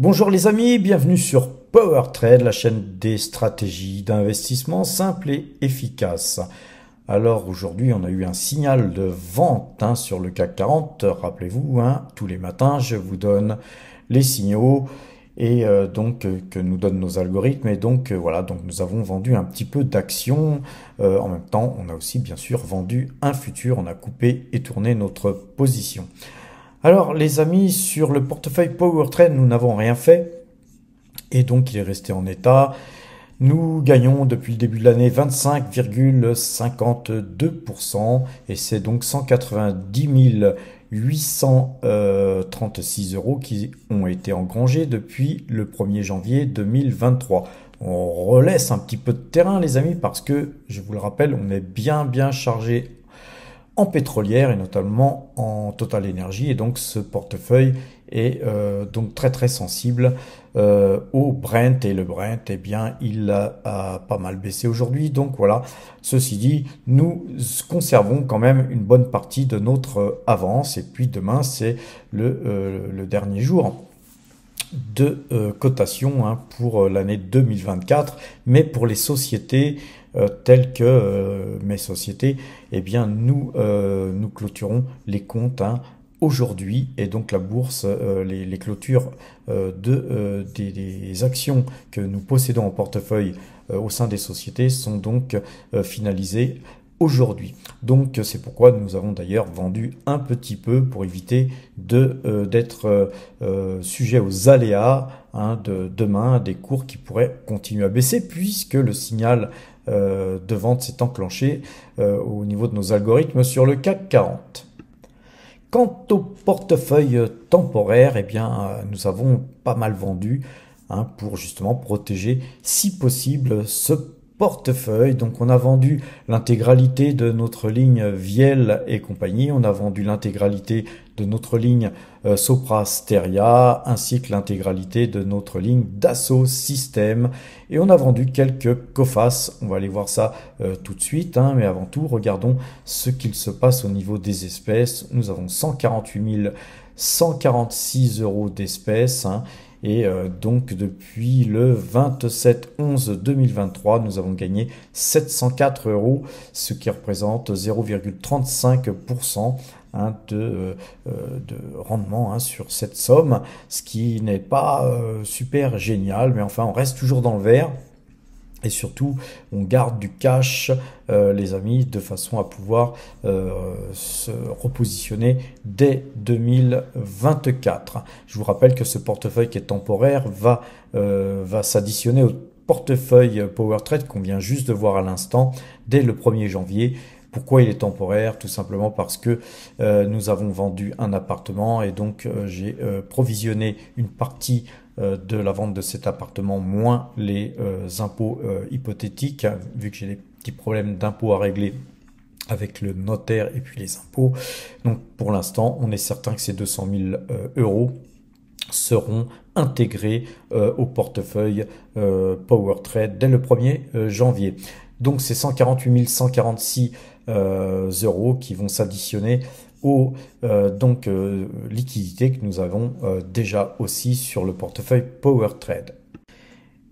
Bonjour les amis, bienvenue sur PowerTrade, la chaîne des stratégies d'investissement simples et efficaces. Alors aujourd'hui, on a eu un signal de vente sur le CAC 40. Rappelez-vous, tous les matins, je vous donne les signaux et que nous donnent nos algorithmes. Et voilà, donc nous avons vendu un petit peu d'actions. En même temps, on a aussi bien sûr vendu un futur. On a coupé et tourné notre position. Alors les amis, sur le portefeuille PowerTrade, nous n'avons rien fait et donc il est resté en état. Nous gagnons depuis le début de l'année 25,52% et c'est donc 190 836 euros qui ont été engrangés depuis le 1er janvier 2023. On relaisse un petit peu de terrain les amis parce que, je vous le rappelle, on est bien chargé en pétrolière et notamment en Total Energy, et donc ce portefeuille est donc très sensible au Brent, et le Brent, eh bien il a pas mal baissé aujourd'hui. Donc voilà, ceci dit, nous conservons quand même une bonne partie de notre avance, et puis demain c'est le dernier jour de cotation pour l'année 2024, mais pour les sociétés telles que mes sociétés, eh bien nous clôturons les comptes aujourd'hui, et donc la bourse, les clôtures des actions que nous possédons en portefeuille au sein des sociétés sont donc finalisées aujourd'hui. Donc c'est pourquoi nous avons d'ailleurs vendu un petit peu pour éviter d'être sujet aux aléas de demain, des cours qui pourraient continuer à baisser, puisque le signal de vente s'est enclenché au niveau de nos algorithmes sur le CAC 40. Quant au portefeuille temporaire, eh bien nous avons pas mal vendu pour justement protéger si possible ce portefeuille. Donc on a vendu l'intégralité de notre ligne Viel et compagnie, on a vendu l'intégralité de notre ligne Sopra Steria, ainsi que l'intégralité de notre ligne Dassault Systèmes, et on a vendu quelques Coface. On va aller voir ça tout de suite, mais avant tout regardons ce qu'il se passe au niveau des espèces. Nous avons 148 146 euros d'espèces, et donc depuis le 27/11/2023, nous avons gagné 704 euros, ce qui représente 0,35% de rendement sur cette somme, ce qui n'est pas super génial, mais enfin on reste toujours dans le vert. Et surtout, on garde du cash, les amis, de façon à pouvoir se repositionner dès 2024. Je vous rappelle que ce portefeuille qui est temporaire va s'additionner au portefeuille PowerTrade qu'on vient juste de voir à l'instant, dès le 1er janvier. Pourquoi il est temporaire? Tout simplement parce que nous avons vendu un appartement, et donc j'ai provisionné une partie de la vente de cet appartement, moins les impôts hypothétiques, vu que j'ai des petits problèmes d'impôts à régler avec le notaire et puis les impôts. Donc pour l'instant, on est certain que ces 200 000 euros seront intégrés au portefeuille PowerTrade dès le 1er janvier. Donc c'est 148 146 euros qui vont s'additionner aux liquidités que nous avons déjà aussi sur le portefeuille PowerTrade.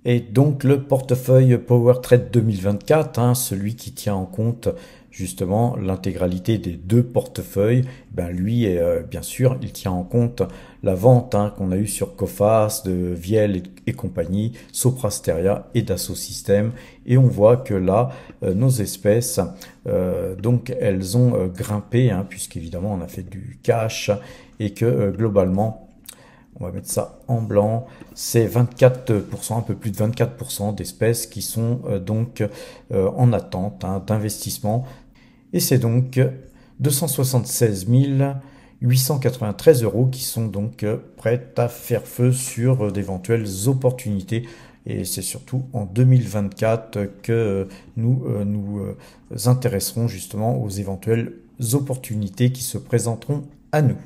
Et donc le portefeuille PowerTrade 2024, celui qui tient en compte justement l'intégralité des deux portefeuilles, lui, bien sûr, il tient en compte la vente qu'on a eue sur Coface, de Viel et compagnie, Sopra Steria et Dassault Systèmes. Et on voit que là, nos espèces, donc elles ont grimpé, puisqu'évidemment on a fait du cash, et que globalement, on va mettre ça en blanc, c'est 24%, un peu plus de 24% d'espèces qui sont en attente d'investissement. Et c'est donc 276 893 euros qui sont donc prêts à faire feu sur d'éventuelles opportunités. Et c'est surtout en 2024 que nous nous intéresserons justement aux éventuelles opportunités qui se présenteront à nous.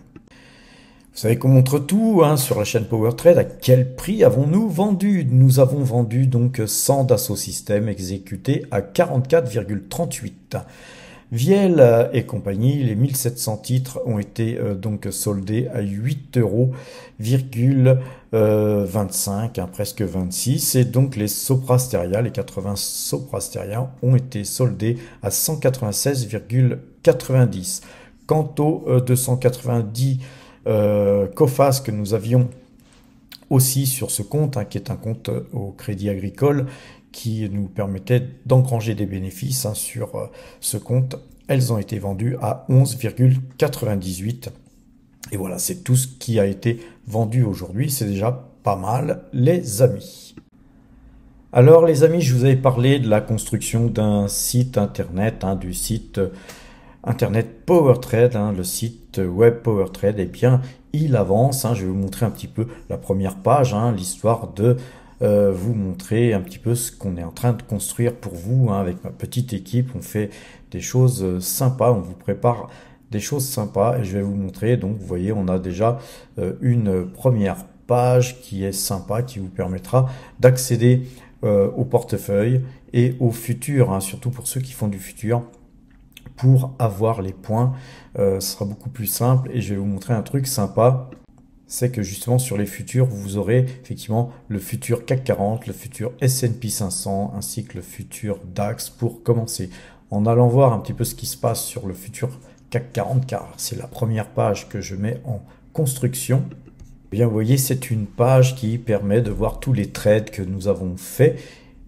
Vous savez qu'on montre tout sur la chaîne PowerTrade. À quel prix avons-nous vendu? Nous avons vendu donc 100 Dassault Systèmes exécutés à 44,38. Viel et compagnie, les 1700 titres ont été donc soldés à 8,25 €, presque 26. Et donc les Soprasteria, les 80 Soprasteria ont été soldés à 196,90. Quant aux 290 COFAS que nous avions aussi sur ce compte, qui est un compte au Crédit Agricole, qui nous permettait d'engranger des bénéfices sur ce compte, elles ont été vendues à 11,98. Et voilà, c'est tout ce qui a été vendu aujourd'hui. C'est déjà pas mal, les amis. Alors, les amis, je vous avais parlé de la construction d'un site internet, du site internet PowerTrade, le site web PowerTrade. Eh bien, il avance. Je vais vous montrer un petit peu la première page, l'histoire de vous montrer un petit peu ce qu'on est en train de construire pour vous. Avec ma petite équipe, on fait des choses sympas, on vous prépare des choses sympas et je vais vous montrer. Donc vous voyez, on a déjà une première page qui est sympa, qui vous permettra d'accéder au portefeuille et au futur, surtout pour ceux qui font du futur. Pour avoir les points, ce sera beaucoup plus simple et je vais vous montrer un truc sympa. C'est que justement sur les futurs, vous aurez effectivement le futur CAC 40, le futur S&P 500 ainsi que le futur DAX pour commencer. En allant voir un petit peu ce qui se passe sur le futur CAC 40, car c'est la première page que je mets en construction. Eh bien, vous voyez, c'est une page qui permet de voir tous les trades que nous avons faits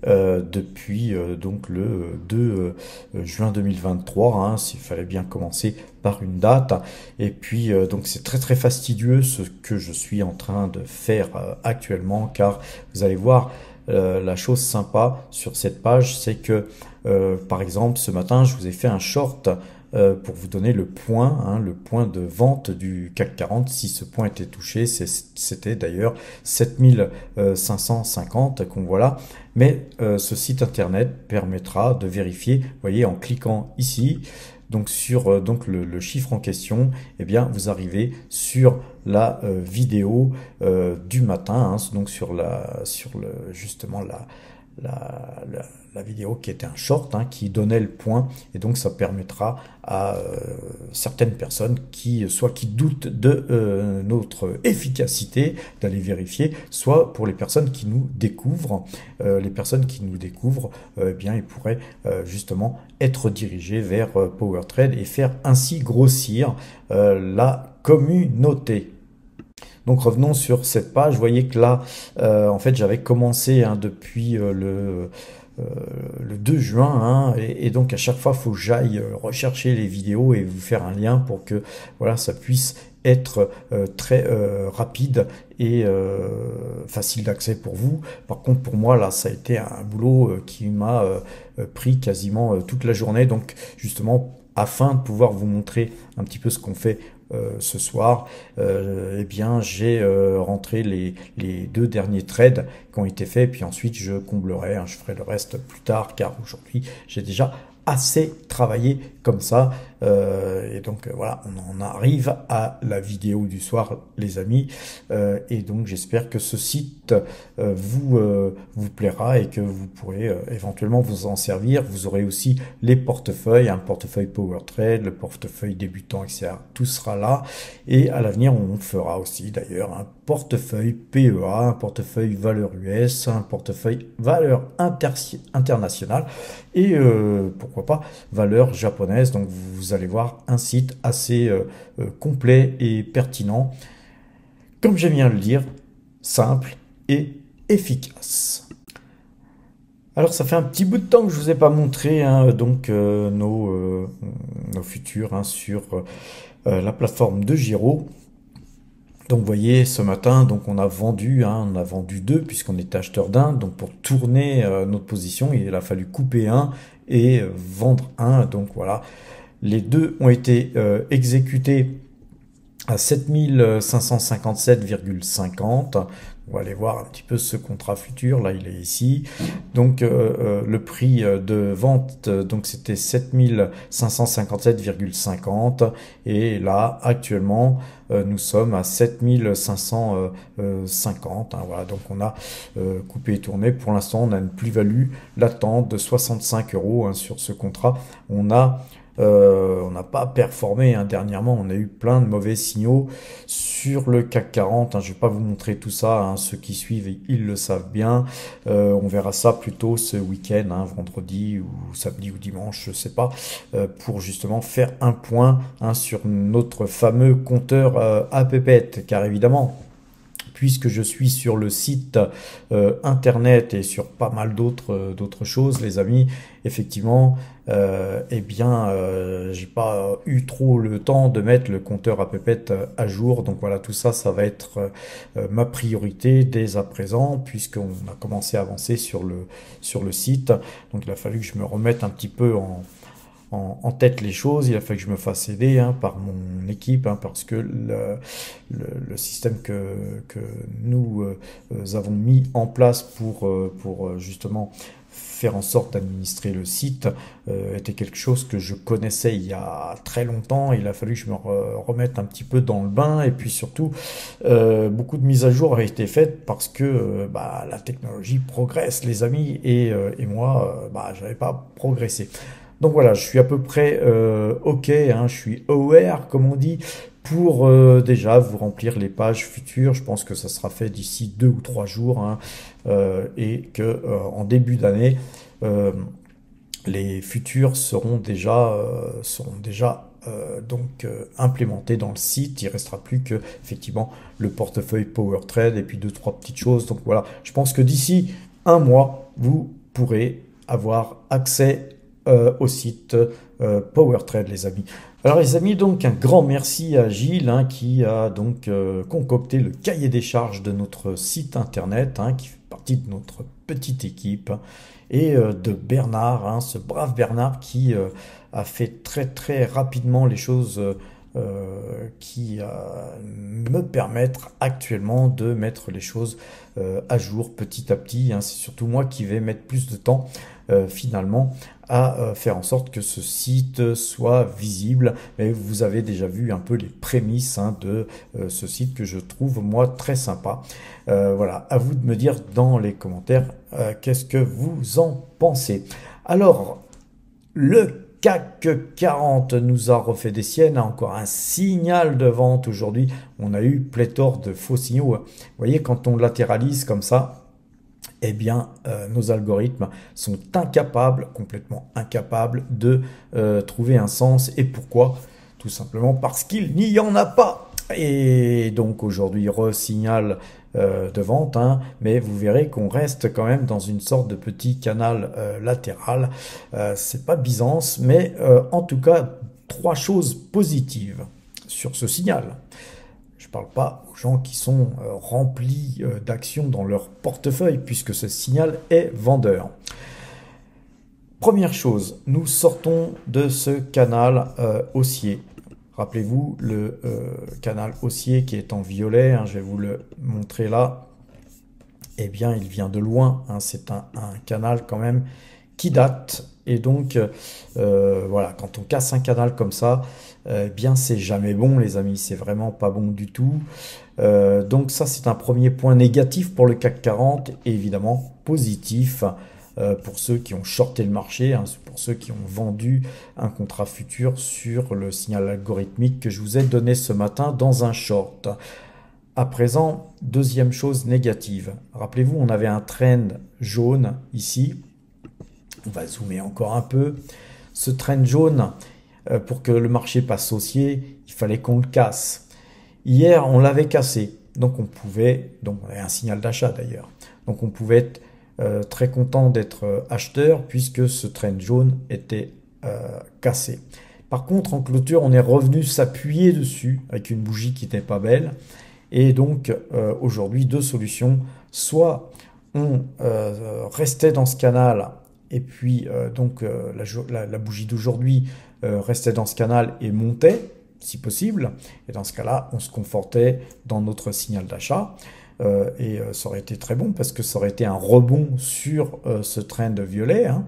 depuis donc le 2 juin 2023, s'il fallait bien commencer par une date. Et puis donc c'est très très fastidieux ce que je suis en train de faire actuellement, car vous allez voir la chose sympa sur cette page, c'est que par exemple ce matin je vous ai fait un short pour vous donner le point de vente du CAC 40. Si ce point était touché, c'était d'ailleurs 7550 qu'on voit là. Mais ce site internet permettra de vérifier, vous voyez, en cliquant ici, donc sur le chiffre en question, eh bien vous arrivez sur la vidéo du matin, donc justement la vidéo qui était un short, qui donnait le point, et donc ça permettra à certaines personnes qui doutent de notre efficacité d'aller vérifier, soit pour les personnes qui nous découvrent. Les personnes qui nous découvrent, eh bien ils pourraient justement être dirigés vers PowerTrade et faire ainsi grossir la communauté. Donc revenons sur cette page. Vous voyez que là, en fait, j'avais commencé depuis le 2 juin, et donc à chaque fois, il faut que j'aille rechercher les vidéos et vous faire un lien pour que voilà, ça puisse être très rapide et facile d'accès pour vous. Par contre, pour moi, là, ça a été un boulot qui m'a pris quasiment toute la journée. Donc, justement, afin de pouvoir vous montrer un petit peu ce qu'on fait ce soir, eh bien j'ai rentré les 2 derniers trades qui ont été faits, puis ensuite je comblerai, je ferai le reste plus tard, car aujourd'hui j'ai déjà assez travaillé comme ça, et donc voilà, on en arrive à la vidéo du soir, les amis, et donc j'espère que ce site vous plaira et que vous pourrez éventuellement vous en servir. Vous aurez aussi les portefeuilles, un portefeuille PowerTrade, le portefeuille débutant, etc. Tout sera là, et à l'avenir on fera aussi d'ailleurs un portefeuille PEA, un portefeuille valeur US, un portefeuille valeur internationale, et pourquoi pas valeur japonaise. Donc vous allez voir un site assez complet et pertinent, comme j'aime bien le dire, simple et efficace. Alors ça fait un petit bout de temps que je vous ai pas montré nos futurs sur la plateforme de Giro. Donc vous voyez, ce matin, donc on a vendu 2 puisqu'on était acheteur d'un. Donc pour tourner notre position, il a fallu couper un et vendre un. Donc voilà, les 2 ont été exécutés à 7557,50. On va aller voir un petit peu ce contrat futur. Là, il est ici. Donc, le prix de vente, donc c'était 7557,50. Et là, actuellement, nous sommes à 7550. Voilà, donc on a coupé et tourné. Pour l'instant, on a une plus-value latente de 65 € sur ce contrat. On a On n'a pas performé, hein. Dernièrement, on a eu plein de mauvais signaux sur le CAC 40, hein. Je ne vais pas vous montrer tout ça, hein. Ceux qui suivent, ils le savent bien. On verra ça plutôt ce week-end, hein, vendredi ou samedi ou dimanche, je ne sais pas, pour justement faire un point, hein, sur notre fameux compteur à pépette. Car évidemment, puisque je suis sur le site internet et sur pas mal d'autres choses, les amis, effectivement, eh bien, j'ai pas eu trop le temps de mettre le compteur à pépette à jour. Donc voilà, tout ça, ça va être ma priorité dès à présent, puisqu'on a commencé à avancer sur le site. Donc il a fallu que je me remette un petit peu en tête les choses. Il a fallu que je me fasse aider, hein, par mon équipe, hein, parce que le système que nous avons mis en place pour justement faire en sorte d'administrer le site était quelque chose que je connaissais il y a très longtemps. Il a fallu que je me remette un petit peu dans le bain, et puis surtout beaucoup de mises à jour avaient été faites parce que bah, la technologie progresse, les amis, et moi bah, j'avais pas progressé. Donc voilà, je suis à peu près OK, hein, je suis aware, comme on dit, pour déjà vous remplir les pages futures. Je pense que ça sera fait d'ici 2 ou 3 jours, hein, et que en début d'année, euh, les futurs seront déjà implémentés dans le site. Il restera plus que effectivement le portefeuille Power Trade et puis 2, 3 petites choses. Donc voilà, je pense que d'ici un mois, vous pourrez avoir accès au site Power Trade, les amis. Alors les amis, donc un grand merci à Gilles, hein, qui a donc concocté le cahier des charges de notre site internet, hein, qui fait partie de notre petite équipe, et de Bernard, hein, ce brave Bernard qui a fait très très rapidement les choses qui me permettent actuellement de mettre les choses à jour petit à petit, hein. C'est surtout moi qui vais mettre plus de temps finalement à faire en sorte que ce site soit visible. Mais vous avez déjà vu un peu les prémices, hein, de ce site que je trouve moi très sympa. Voilà, à vous de me dire dans les commentaires qu'est-ce que vous en pensez. Alors, le CAC 40 nous a refait des siennes, a encore un signal de vente aujourd'hui. On a eu pléthore de faux signaux. Vous voyez, quand on latéralise comme ça, eh bien, nos algorithmes sont incapables, complètement incapables de trouver un sens. Et pourquoi? Tout simplement parce qu'il n'y en a pas. Et donc aujourd'hui, re-signal de vente, hein, mais vous verrez qu'on reste quand même dans une sorte de petit canal latéral. C'est pas Byzance, mais en tout cas, 3 choses positives sur ce signal. Je ne parle pas aux gens qui sont remplis d'actions dans leur portefeuille, puisque ce signal est vendeur. Première chose, nous sortons de ce canal haussier. Rappelez-vous le canal haussier qui est en violet, hein, je vais vous le montrer là. Eh bien, il vient de loin, hein, c'est un canal quand même qui date. Et donc, voilà, quand on casse un canal comme ça, eh bien, c'est jamais bon, les amis, c'est vraiment pas bon du tout. Donc ça, c'est un premier point négatif pour le CAC 40, et évidemment positif pour ceux qui ont shorté le marché, hein, pour ceux qui ont vendu un contrat futur sur le signal algorithmique que je vous ai donné ce matin dans un short. À présent, deuxième chose négative. Rappelez-vous, on avait un trend jaune ici. On va zoomer encore un peu. Ce trend jaune, pour que le marché passe haussier, il fallait qu'on le casse. Hier, on l'avait cassé. Donc on avait un signal d'achat d'ailleurs. Donc on pouvait être très content d'être acheteur, puisque ce trend jaune était cassé. Par contre, en clôture, on est revenu s'appuyer dessus avec une bougie qui n'était pas belle. Et donc aujourd'hui, 2 solutions. Soit on restait dans ce canal, et puis donc la bougie d'aujourd'hui restait dans ce canal et montait, si possible. Et dans ce cas-là, on se confortait dans notre signal d'achat. Et ça aurait été très bon, parce que ça aurait été un rebond sur ce trend violet, hein.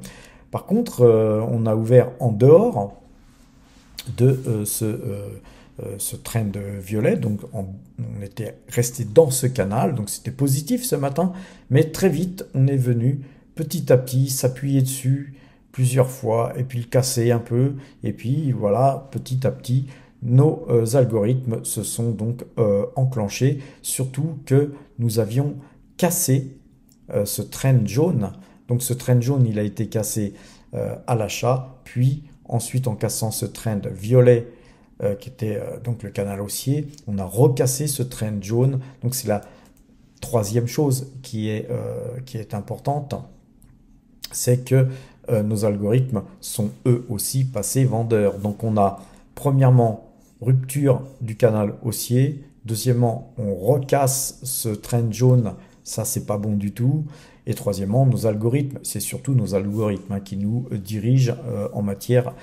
Par contre, on a ouvert en dehors de ce trend violet, donc on était resté dans ce canal, donc c'était positif ce matin, mais très vite on est venu petit à petit s'appuyer dessus, plusieurs fois et puis le casser un peu. Et puis voilà, petit à petit, nos algorithmes se sont donc enclenchés. Surtout que nous avions cassé ce trend jaune. Donc ce trend jaune, il a été cassé à l'achat, puis ensuite en cassant ce trend violet qui était donc le canal haussier, on a recassé ce trend jaune. Donc c'est la troisième chose qui est importante, c'est que nos algorithmes sont eux aussi passés vendeurs. Donc on a premièrement rupture du canal haussier, deuxièmement on recasse ce trend jaune, ça c'est pas bon du tout. Et troisièmement, nos algorithmes, c'est surtout nos algorithmes qui nous dirigent en matière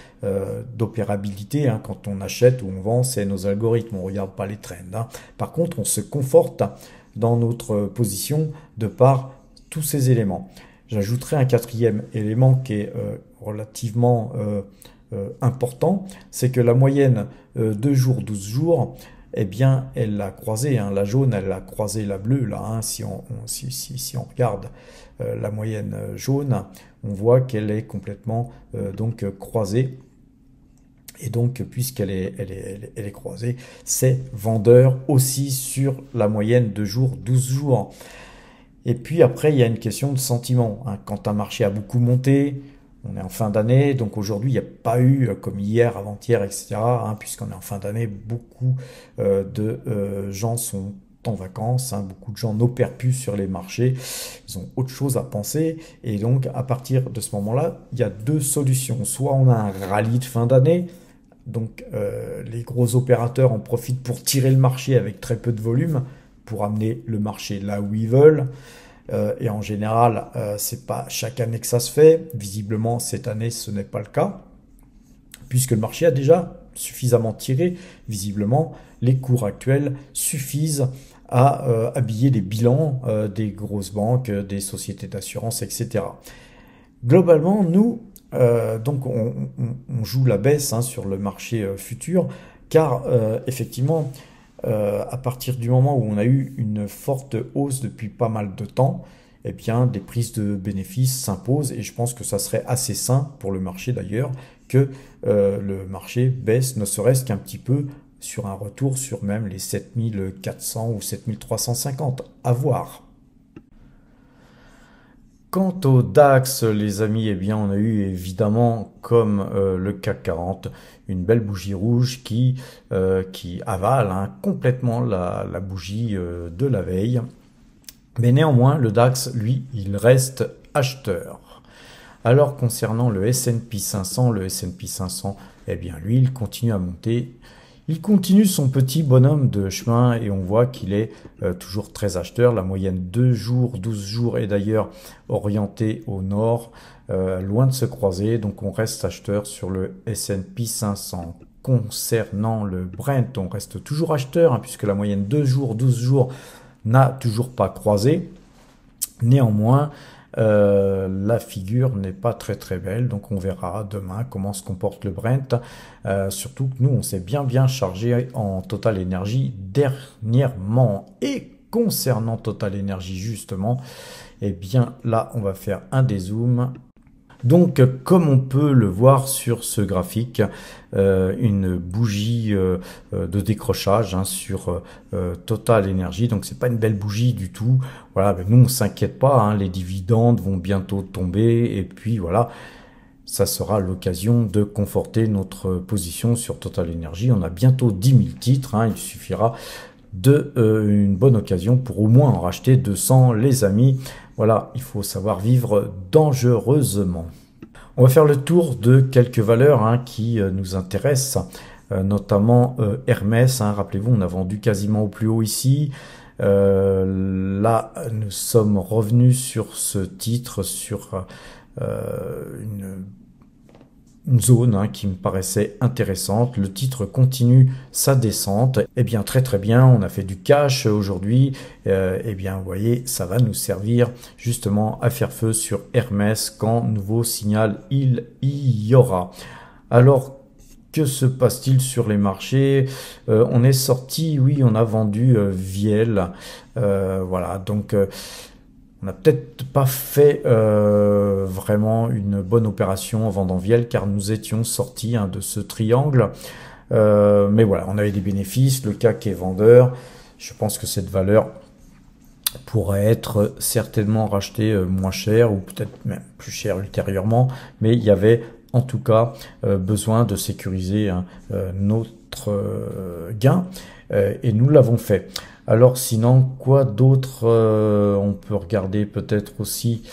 d'opérabilité. Quand on achète ou on vend, c'est nos algorithmes, on ne regarde pas les trends. Par contre, on se conforte dans notre position de par tous ces éléments. J'ajouterai un quatrième élément qui est relativement important, c'est que la moyenne 2 jours, 12 jours, eh bien, elle l'a croisé, la jaune, elle a croisé la bleue, là, si on regarde la moyenne jaune, on voit qu'elle est complètement donc croisée. Et donc, puisqu'elle est croisée, c'est vendeur aussi sur la moyenne de jours, 12 jours. Et puis après, il y a une question de sentiment. Quand un marché a beaucoup monté, on est en fin d'année, donc aujourd'hui, il n'y a pas eu, comme hier, avant-hier, etc., puisqu'on est en fin d'année, beaucoup de gens sont en vacances, beaucoup de gens n'opèrent plus sur les marchés, ils ont autre chose à penser, et donc à partir de ce moment-là, il y a deux solutions. Soit on a un rallye de fin d'année, donc les gros opérateurs en profitent pour tirer le marché avec très peu de volume, pour amener le marché là où ils veulent. Et en général, c'est pas chaque année que ça se fait. Visiblement, cette année, ce n'est pas le cas, puisque le marché a déjà suffisamment tiré. Visiblement, les cours actuels suffisent à habiller les bilans des grosses banques, des sociétés d'assurance, etc. Globalement, nous, donc on joue la baisse sur le marché futur, car effectivement, à partir du moment où on a eu une forte hausse depuis pas mal de temps, eh bien, des prises de bénéfices s'imposent et je pense que ça serait assez sain pour le marché d'ailleurs que le marché baisse ne serait-ce qu'un petit peu sur un retour sur même les 7400 ou 7350 à voir. Quant au DAX, les amis, eh bien, on a eu évidemment, comme le CAC 40, une belle bougie rouge qui avale complètement la bougie de la veille. Mais néanmoins, le DAX, lui, il reste acheteur. Alors, concernant le S&P 500, eh bien, lui, il continue à monter. Il continue son petit bonhomme de chemin et on voit qu'il est toujours très acheteur. La moyenne 2 jours, 12 jours est d'ailleurs orientée au nord, loin de se croiser. Donc on reste acheteur sur le S&P 500. Concernant le Brent, on reste toujours acheteur puisque la moyenne 2 jours, 12 jours n'a toujours pas croisé. Néanmoins, la figure n'est pas très très belle, donc on verra demain comment se comporte le Brent. Surtout que nous, on s'est bien chargé en Total Energy dernièrement. Et concernant Total Energy justement, eh bien là, on va faire un dézoom. Donc, comme on peut le voir sur ce graphique, une bougie de décrochage sur Total Energy. Donc, c'est pas une belle bougie du tout. Voilà, ben nous on s'inquiète pas. Les dividendes vont bientôt tomber et puis voilà, ça sera l'occasion de conforter notre position sur Total Energy. On a bientôt 10 000 titres. Il suffira de une bonne occasion pour au moins en racheter 200, les amis. Voilà, il faut savoir vivre dangereusement. On va faire le tour de quelques valeurs qui nous intéressent, notamment Hermès. Rappelez-vous, on a vendu quasiment au plus haut ici. Là, nous sommes revenus sur ce titre, sur une zone qui me paraissait intéressante. Le titre continue sa descente. Eh bien, très bien, on a fait du cash aujourd'hui. Eh bien, vous voyez, ça va nous servir justement à faire feu sur Hermès quand nouveau signal il y aura. Alors, que se passe-t-il sur les marchés? On est sorti, oui, on a vendu Viel. Voilà, donc on n'a peut-être pas fait vraiment une bonne opération en vendant Viel, car nous étions sortis de ce triangle. Mais voilà, on avait des bénéfices, le CAC est vendeur. Je pense que cette valeur pourrait être certainement rachetée moins cher ou peut-être même plus cher ultérieurement, mais il y avait en tout cas besoin de sécuriser notre gain et nous l'avons fait. Alors sinon, quoi d'autre on peut regarder peut-être aussi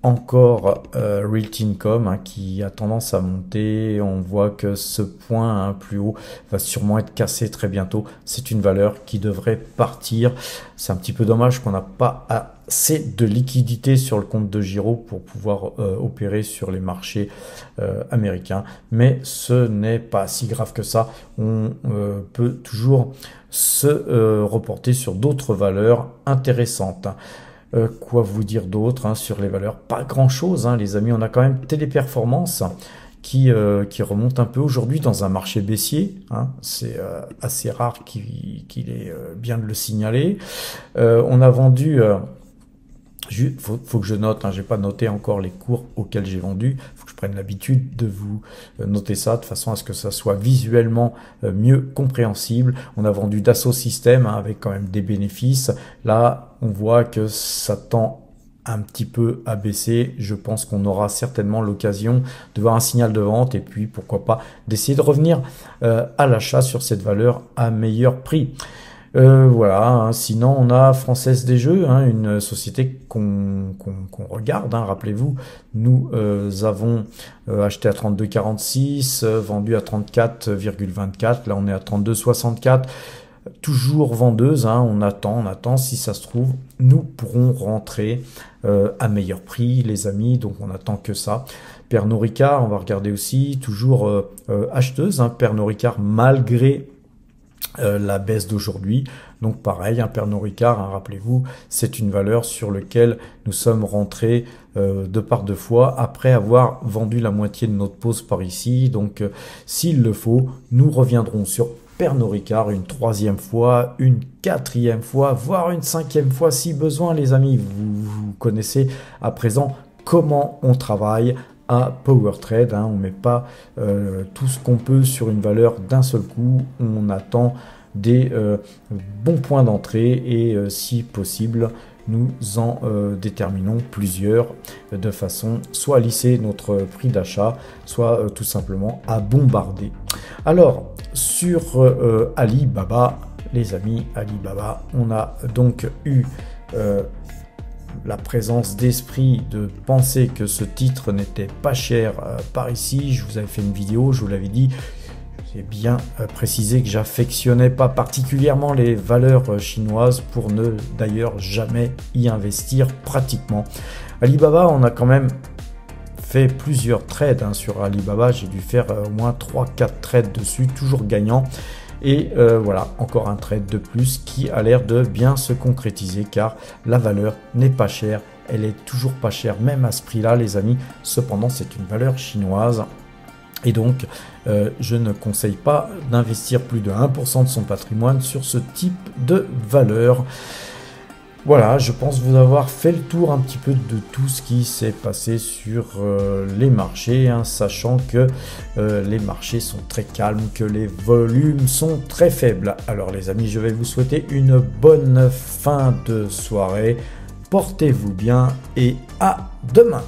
encore Realty Income qui a tendance à monter. On voit que ce point plus haut va sûrement être cassé très bientôt. C'est une valeur qui devrait partir. C'est un petit peu dommage qu'on n'a pas assez de liquidité sur le compte de Giro pour pouvoir opérer sur les marchés américains. Mais ce n'est pas si grave que ça. On peut toujours se reporter sur d'autres valeurs intéressantes. Quoi vous dire d'autre sur les valeurs? Pas grand-chose, les amis. On a quand même Téléperformance qui remonte un peu aujourd'hui dans un marché baissier. C'est assez rare qu'il est bien de le signaler. On a vendu... faut que je note, j'ai pas noté encore les cours auxquels j'ai vendu. Faut que je prenne l'habitude de vous noter ça de façon à ce que ça soit visuellement mieux compréhensible. On a vendu Dassault Systèmes avec quand même des bénéfices. Là, on voit que ça tend un petit peu à baisser. Je pense qu'on aura certainement l'occasion de voir un signal de vente et puis pourquoi pas d'essayer de revenir à l'achat sur cette valeur à meilleur prix. Voilà, sinon on a Française des Jeux, une société qu'on regarde, rappelez-vous, nous avons acheté à 32,46, vendu à 34,24, là on est à 32,64, toujours vendeuse, on attend, si ça se trouve, nous pourrons rentrer à meilleur prix, les amis, donc on attend que ça. Pernod Ricard, on va regarder aussi, toujours acheteuse, Pernod Ricard malgré la baisse d'aujourd'hui. Donc pareil, Pernod Ricard, rappelez-vous, c'est une valeur sur laquelle nous sommes rentrés de par deux fois après avoir vendu la moitié de notre pause par ici. Donc s'il le faut, nous reviendrons sur Pernod Ricard une troisième fois, une quatrième fois, voire une cinquième fois si besoin, les amis. Vous connaissez à présent comment on travaille à Power Trade. On ne met pas tout ce qu'on peut sur une valeur d'un seul coup. On attend des bons points d'entrée et si possible, nous en déterminons plusieurs de façon soit à lisser notre prix d'achat, soit tout simplement à bombarder. Alors, sur Alibaba, les amis, Alibaba, on a donc eu la présence d'esprit de penser que ce titre n'était pas cher par ici. Je vous avais fait une vidéo, je vous l'avais dit. J'ai bien précisé que j'affectionnais pas particulièrement les valeurs chinoises pour ne d'ailleurs jamais y investir pratiquement. Alibaba, on a quand même fait plusieurs trades sur Alibaba. J'ai dû faire au moins 3-4 trades dessus, toujours gagnant. Et voilà, encore un trade de plus qui a l'air de bien se concrétiser car la valeur n'est pas chère. Elle est toujours pas chère, même à ce prix-là, les amis. Cependant, c'est une valeur chinoise. Et donc, je ne conseille pas d'investir plus de 1% de son patrimoine sur ce type de valeur. Voilà, je pense vous avoir fait le tour un petit peu de tout ce qui s'est passé sur les marchés, sachant que les marchés sont très calmes, que les volumes sont très faibles. Alors les amis, je vais vous souhaiter une bonne fin de soirée. Portez-vous bien et à demain.